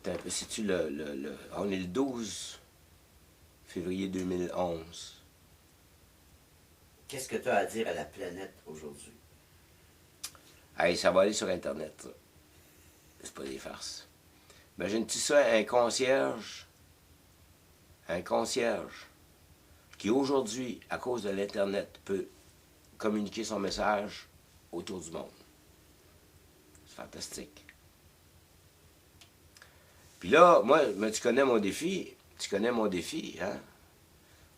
C'est-tu on est le 12 février 2011. Qu'est-ce que tu as à dire à la planète aujourd'hui? Hey, ça va aller sur Internet, ça. C'est pas des farces. Imagine-tu ça, un concierge qui aujourd'hui, à cause de l'Internet, peut communiquer son message autour du monde. C'est fantastique. Puis là, moi, mais tu connais mon défi. Tu connais mon défi, hein?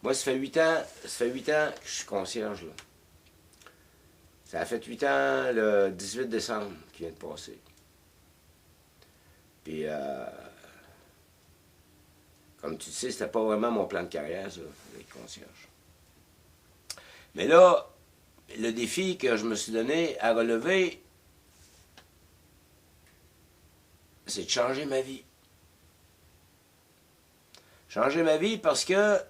Moi, ça fait 8 ans que je suis concierge, là. Ça a fait 8 ans le 18 décembre qui vient de passer. Puis, comme tu sais, c'était pas vraiment mon plan de carrière, ça, d'être concierge. Mais là, le défi que je me suis donné à relever, c'est de changer ma vie. Changer ma vie parce que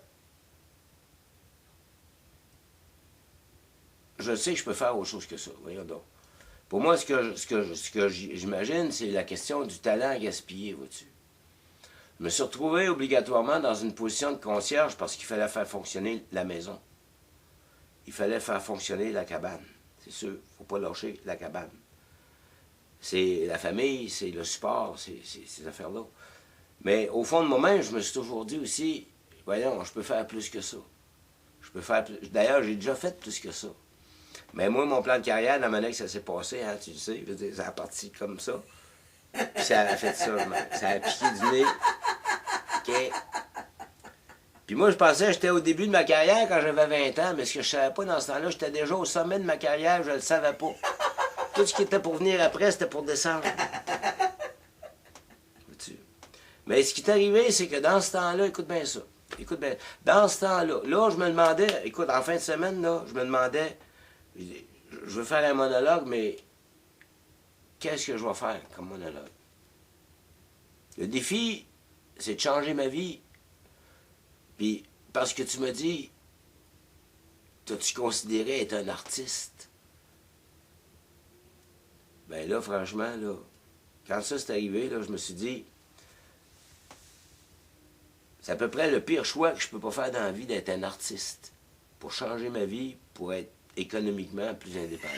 je sais que je peux faire autre chose que ça. Voyons donc. Pour moi, ce que j'imagine, c'est la question du talent gaspillé, vois-tu. Je me suis retrouvé obligatoirement dans une position de concierge parce qu'il fallait faire fonctionner la maison. Il fallait faire fonctionner la cabane. C'est sûr, il ne faut pas lâcher la cabane. C'est la famille, c'est le support, c'est ces affaires-là. Mais au fond de moi-même, je me suis toujours dit aussi, voyons, je peux faire plus que ça. Je peux faire plus. D'ailleurs, j'ai déjà fait plus que ça. Mais moi, mon plan de carrière, la manière que ça s'est passé, hein, tu le sais, je veux dire, ça a parti comme ça. Puis ça a fait ça, ça a piqué du nez. OK. Puis moi, je pensais que j'étais au début de ma carrière quand j'avais 20 ans, mais ce que je savais pas dans ce temps-là, j'étais déjà au sommet de ma carrière, je le savais pas. Tout ce qui était pour venir après, c'était pour descendre. Mais ce qui est arrivé, c'est que dans ce temps-là, écoute bien ça, écoute bien, dans ce temps-là, là, je me demandais, écoute, en fin de semaine, là, je me demandais, je veux faire un monologue, mais qu'est-ce que je vais faire comme monologue? Le défi, c'est de changer ma vie. Puis, parce que tu me dis, t'as-tu considéré être un artiste? Ben là, franchement, là, quand ça s'est arrivé, là, je me suis dit, c'est à peu près le pire choix que je peux pas faire dans la vie d'être un artiste. Pour changer ma vie, pour être économiquement plus indépendant.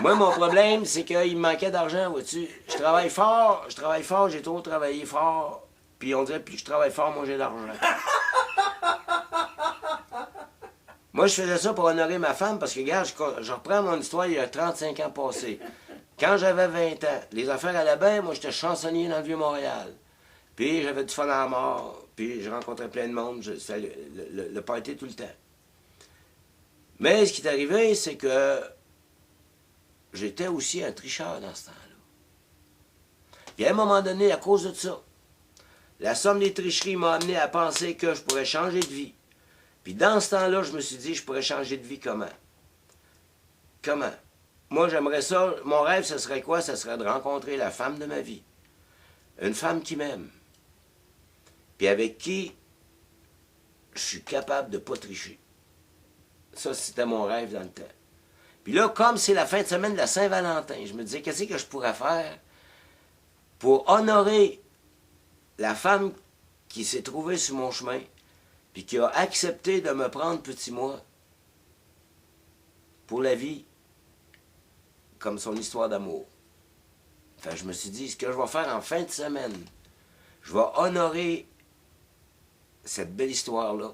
Moi, mon problème, c'est qu'il me manquait d'argent, vois-tu. Je travaille fort, j'ai trop travaillé fort. Puis on dirait, plus je travaille fort, moi j'ai l'argent. Moi, je faisais ça pour honorer ma femme, parce que, regarde, je reprends mon histoire il y a 35 ans passés. Quand j'avais 20 ans, les affaires allaient bien, moi j'étais chansonnier dans le Vieux-Montréal. Puis j'avais du fun à mort, puis je rencontrais plein de monde, c'était le party tout le temps. Mais ce qui est arrivé, c'est que j'étais aussi un tricheur dans ce temps-là. Puis à un moment donné, à cause de ça, la somme des tricheries m'a amené à penser que je pourrais changer de vie. Puis dans ce temps-là, je me suis dit, je pourrais changer de vie comment? Comment? Moi, j'aimerais ça, mon rêve, ce serait quoi? Ce serait de rencontrer la femme de ma vie. Une femme qui m'aime. Puis avec qui je suis capable de ne pas tricher. Ça, c'était mon rêve dans le temps. Puis là, comme c'est la fin de semaine de la Saint-Valentin, je me disais, qu'est-ce que je pourrais faire pour honorer la femme qui s'est trouvée sur mon chemin, puis qui a accepté de me prendre petit moi pour la vie, comme son histoire d'amour. Enfin, je me suis dit, ce que je vais faire en fin de semaine, je vais honorer cette belle histoire-là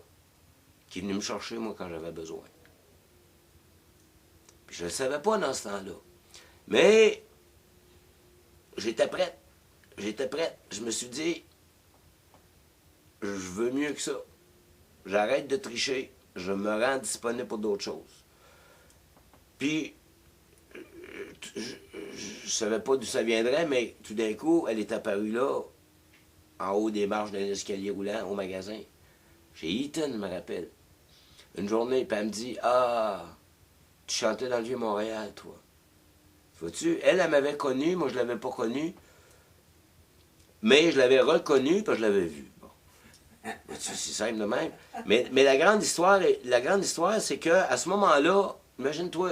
qui est venue me chercher, moi, quand j'avais besoin. Puis je ne le savais pas dans ce temps-là. Mais j'étais prête. J'étais prête. Je me suis dit, je veux mieux que ça. J'arrête de tricher. Je me rends disponible pour d'autres choses. Puis, je ne savais pas d'où ça viendrait, mais tout d'un coup, elle est apparue là, en haut des marches d'un escalier roulant, au magasin. Chez Eaton, je me rappelle. Une journée, puis elle me dit, « Ah, tu chantais dans le Vieux-Montréal, toi. » Vois-tu, elle m'avait connu, moi je l'avais pas connue, mais je l'avais reconnue, puis je l'avais vue. Bon. C'est simple de même. Mais la grande histoire, c'est qu'à ce moment-là, imagine-toi,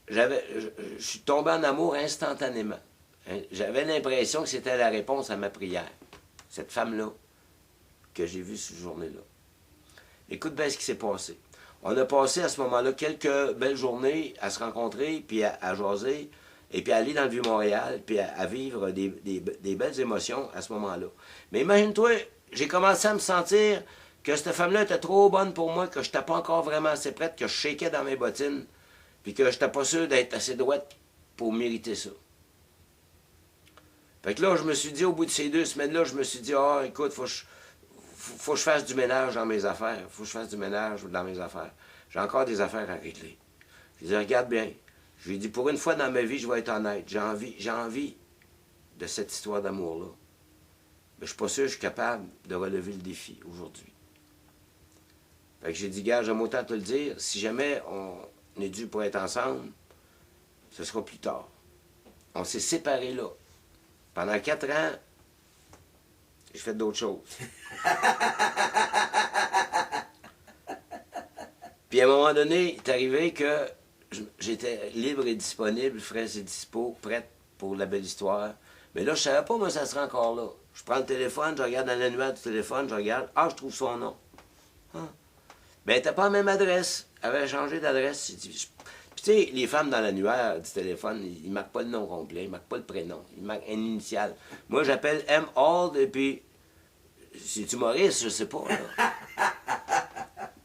je suis tombé en amour instantanément. Hein? J'avais l'impression que c'était la réponse à ma prière. Cette femme-là, que j'ai vue cette journée-là. Écoute bien ce qui s'est passé. On a passé à ce moment-là quelques belles journées à se rencontrer, puis à jaser, et puis à aller dans le Vieux-Montréal, puis à vivre des belles émotions à ce moment-là. Mais imagine-toi, j'ai commencé à me sentir que cette femme-là était trop bonne pour moi, que je n'étais pas encore vraiment assez prête, que je shakeais dans mes bottines, puis que je n'étais pas sûr d'être assez droite pour mériter ça. Fait que là, je me suis dit, au bout de ces 2 semaines-là, je me suis dit, ah, écoute, faut que je fasse du ménage dans mes affaires. Faut que je fasse du ménage dans mes affaires. J'ai encore des affaires à régler. Je lui ai dit, regarde bien. Je lui ai dit, pour une fois dans ma vie, je vais être honnête. J'ai envie de cette histoire d'amour-là. Mais je suis pas sûr que je suis capable de relever le défi aujourd'hui. Fait que j'ai dit, gars, j'aime autant te le dire, si jamais on est dû pour être ensemble, ce sera plus tard. On s'est séparés là. Pendant 4 ans, j'ai fait d'autres choses. Puis à un moment donné, il est arrivé que j'étais libre et disponible, fraîche et dispo, prête pour la belle histoire. Mais là, je savais pas, moi, ça serait encore là. Je prends le téléphone, je regarde dans l'annuaire du téléphone, je regarde, ah, je trouve son nom. Ah. Ben, elle n'était pas la même adresse. Elle avait changé d'adresse. Puis, tu sais, les femmes dans l'annuaire du téléphone, ils ne marquent pas le nom complet, ils ne marquent pas le prénom, ils marquent un initial. Moi, j'appelle M. Hall, et puis, c'est humoriste, je sais pas, là.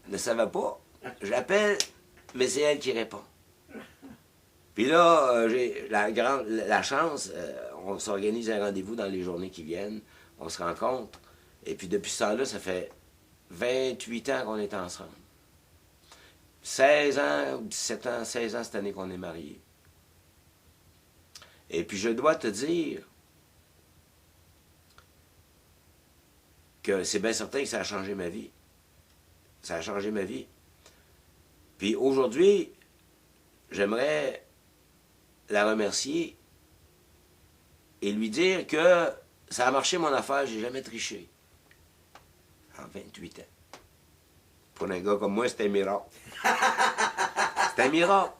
Je ne savais pas. J'appelle, mais c'est elle qui répond. Puis là, j'ai la chance, on s'organise un rendez-vous dans les journées qui viennent, on se rencontre, et puis depuis ce temps-là, ça fait 28 ans qu'on est ensemble. 16 ans, 17 ans, 16 ans cette année qu'on est mariés. Et puis je dois te dire que c'est bien certain que ça a changé ma vie. Ça a changé ma vie. Puis aujourd'hui, j'aimerais la remercier et lui dire que ça a marché mon affaire, j'ai jamais triché. En 28 ans. Pour un gars comme moi, c'était un miracle. C'est un miracle.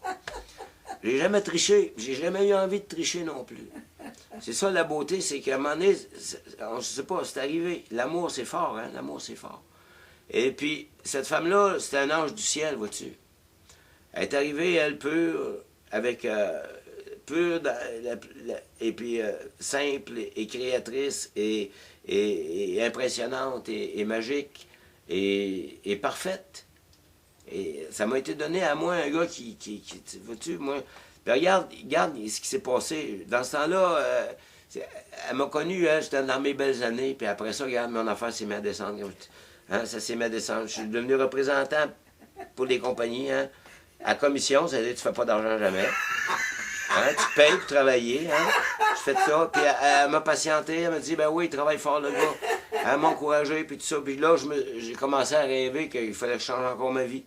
J'ai jamais triché. J'ai jamais eu envie de tricher non plus. C'est ça la beauté, c'est qu'à un moment donné, on ne sait pas, c'est arrivé. L'amour, c'est fort, hein? L'amour, c'est fort. Et puis, cette femme-là, c'est un ange du ciel, vois-tu. Elle est arrivée, elle, pure, avec... pure, et puis simple, et créatrice, et impressionnante, et magique, et parfaite. Et ça m'a été donné à moi, un gars qui vois-tu, moi... Puis regarde ce qui s'est passé. Dans ce temps-là, elle m'a connu, hein, j'étais dans mes belles années, puis après ça, regarde, mon affaire s'est mis à descendre. Hein, ça s'est mis à descendre. Je suis devenu représentant pour les compagnies, hein, à commission, c'est-à-dire que tu ne fais pas d'argent jamais. Hein, tu payes pour travailler, hein. Je fais ça, puis elle m'a patienté, elle m'a dit, ben oui, il travaille fort, le gars. Elle m'a encouragé, puis tout ça. Puis là, j'ai commencé à rêver qu'il fallait que je change encore ma vie.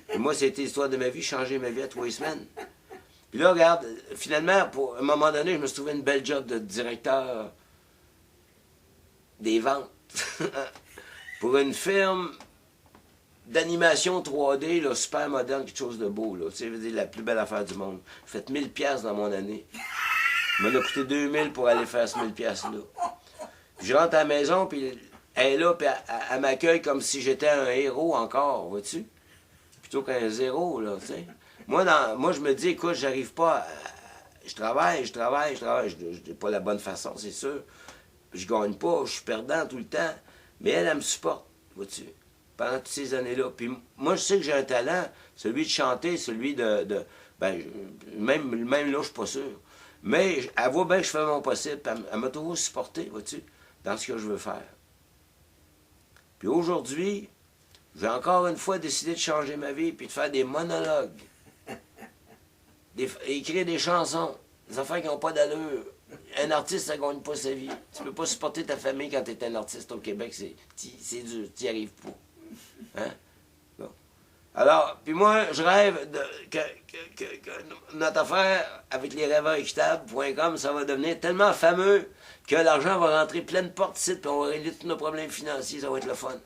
Et moi, c'était l'histoire de ma vie, changer ma vie à 3 semaines. Puis là, regarde, finalement, à un moment donné, je me suis trouvé une belle job de directeur des ventes pour une firme d'animation 3D, là, super moderne, quelque chose de beau, là. Tu sais, la plus belle affaire du monde. J'ai fait 1000$ dans mon année. Il m'en a coûté 2000 pour aller faire ce 1000$-là. Puis je rentre à la maison, puis elle est là, puis elle m'accueille comme si j'étais un héros encore, vois-tu? Plutôt qu'un zéro, là, tu sais. Moi, je me dis, écoute, j'arrive pas je travaille. Je n'ai pas la bonne façon, c'est sûr. Je gagne pas, je suis perdant tout le temps. Mais elle me supporte, vois-tu, pendant toutes ces années-là. Puis moi, je sais que j'ai un talent, celui de chanter, celui de même là, je suis pas sûr. Mais elle voit bien que je fais mon possible, puis elle m'a toujours supporté, vois-tu, dans ce que je veux faire. Puis aujourd'hui, j'ai encore une fois décidé de changer ma vie, puis de faire des monologues. Écrire des chansons, des affaires qui n'ont pas d'allure. Un artiste, ça ne gagne pas sa vie. Tu ne peux pas supporter ta famille quand tu es un artiste au Québec, c'est dur, tu n'y arrives pas. Hein? Bon. Alors, puis moi, je rêve que notre affaire avec les rêveurséquitables.com, ça va devenir tellement fameux que l'argent va rentrer plein de portes ici, puis on va régler tous nos problèmes financiers, ça va être le fun.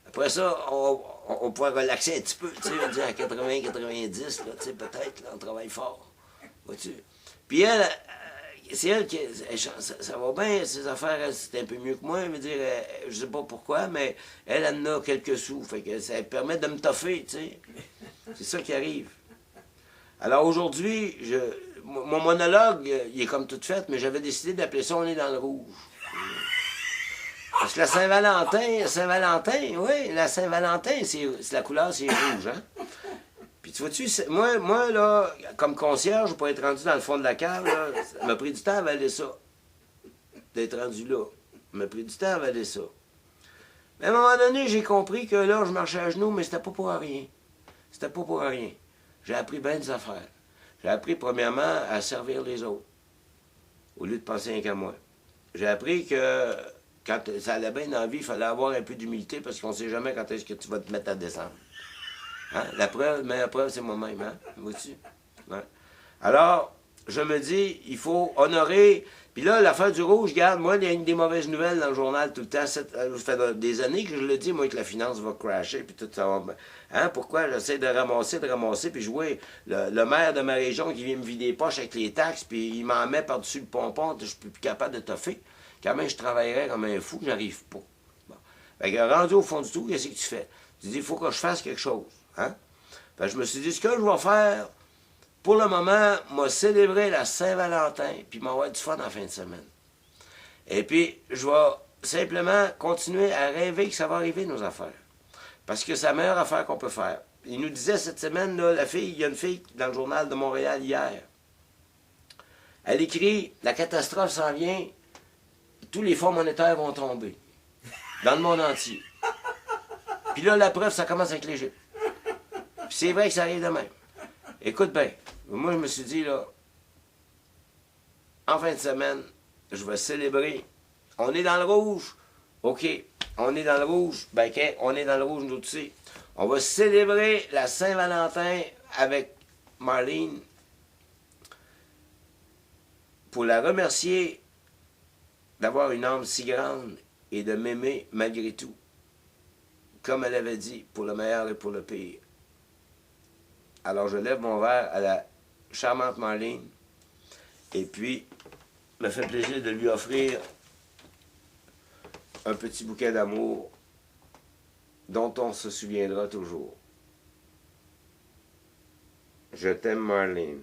Après ça, on pourra relaxer un petit peu, tu sais, à 80, 90, là, tu sais, peut-être, là, on travaille fort. Vois-tu? Puis elle, c'est elle qui... Ça va bien, ses affaires, c'est un peu mieux que moi. Je veux dire, je sais pas pourquoi, mais elle en a quelques sous. Fait que ça permet de me toffer, tu sais. C'est ça qui arrive. Alors aujourd'hui, mon monologue, il est comme tout fait, mais j'avais décidé d'appeler ça « On est dans le rouge ». Parce que la Saint-Valentin, oui, la Saint-Valentin, c'est la couleur, c'est rouge, hein. Puis tu vois-tu, moi, là, comme concierge, pour être rendu dans le fond de la cave, là, ça m'a pris du temps à avaler ça. D'être rendu là. Ça m'a pris du temps à avaler ça. Mais à un moment donné, j'ai compris que là, je marchais à genoux, mais c'était pas pour rien. C'était pas pour rien. J'ai appris bien des affaires. J'ai appris, premièrement, à servir les autres, au lieu de penser rien qu'à moi. J'ai appris que quand ça allait bien dans la vie, il fallait avoir un peu d'humilité parce qu'on ne sait jamais quand est-ce que tu vas te mettre à descendre. Hein? La meilleure preuve, c'est moi-même. Hein? Vois-tu? Ouais. Alors, je me dis, il faut honorer. Puis là, l'affaire du rouge, regarde, moi, il y a une des mauvaises nouvelles dans le journal tout le temps. Ça fait des années que je le dis, moi, que la finance va crasher, puis tout ça va... Hein? Pourquoi j'essaie de ramasser, puis je vois le maire de ma région qui vient me vider les poches avec les taxes, puis il m'en met par-dessus le pompon, je suis plus capable de toffer. Quand même, je travaillerais comme un fou, j'arrive pas. Bon. Fait que rendu au fond du trou, qu'est-ce que tu fais? Tu dis, il faut que je fasse quelque chose. Hein? Fait que je me suis dit, ce que je vais faire, pour le moment, moi, célébrer la Saint-Valentin, puis m'avoir du fun en fin de semaine. Et puis, je vais simplement continuer à rêver que ça va arriver, nos affaires. Parce que c'est la meilleure affaire qu'on peut faire. Il nous disait cette semaine, là, il y a une fille dans le journal de Montréal hier. Elle écrit, la catastrophe s'en vient, tous les fonds monétaires vont tomber. Dans le monde entier. Puis là, la preuve, ça commence avec l'Égypte. Puis c'est vrai que ça arrive de même. Écoute bien, moi je me suis dit, là, en fin de semaine, je vais célébrer. On est dans le rouge. OK, on est dans le rouge. Ben, OK, on est dans le rouge, nous aussi. On va célébrer la Saint-Valentin avec Marlene pour la remercier d'avoir une âme si grande et de m'aimer malgré tout. Comme elle avait dit, pour le meilleur et pour le pire. Alors je lève mon verre à la charmante Marlene et puis me fait plaisir de lui offrir un petit bouquet d'amour dont on se souviendra toujours. Je t'aime, Marlene.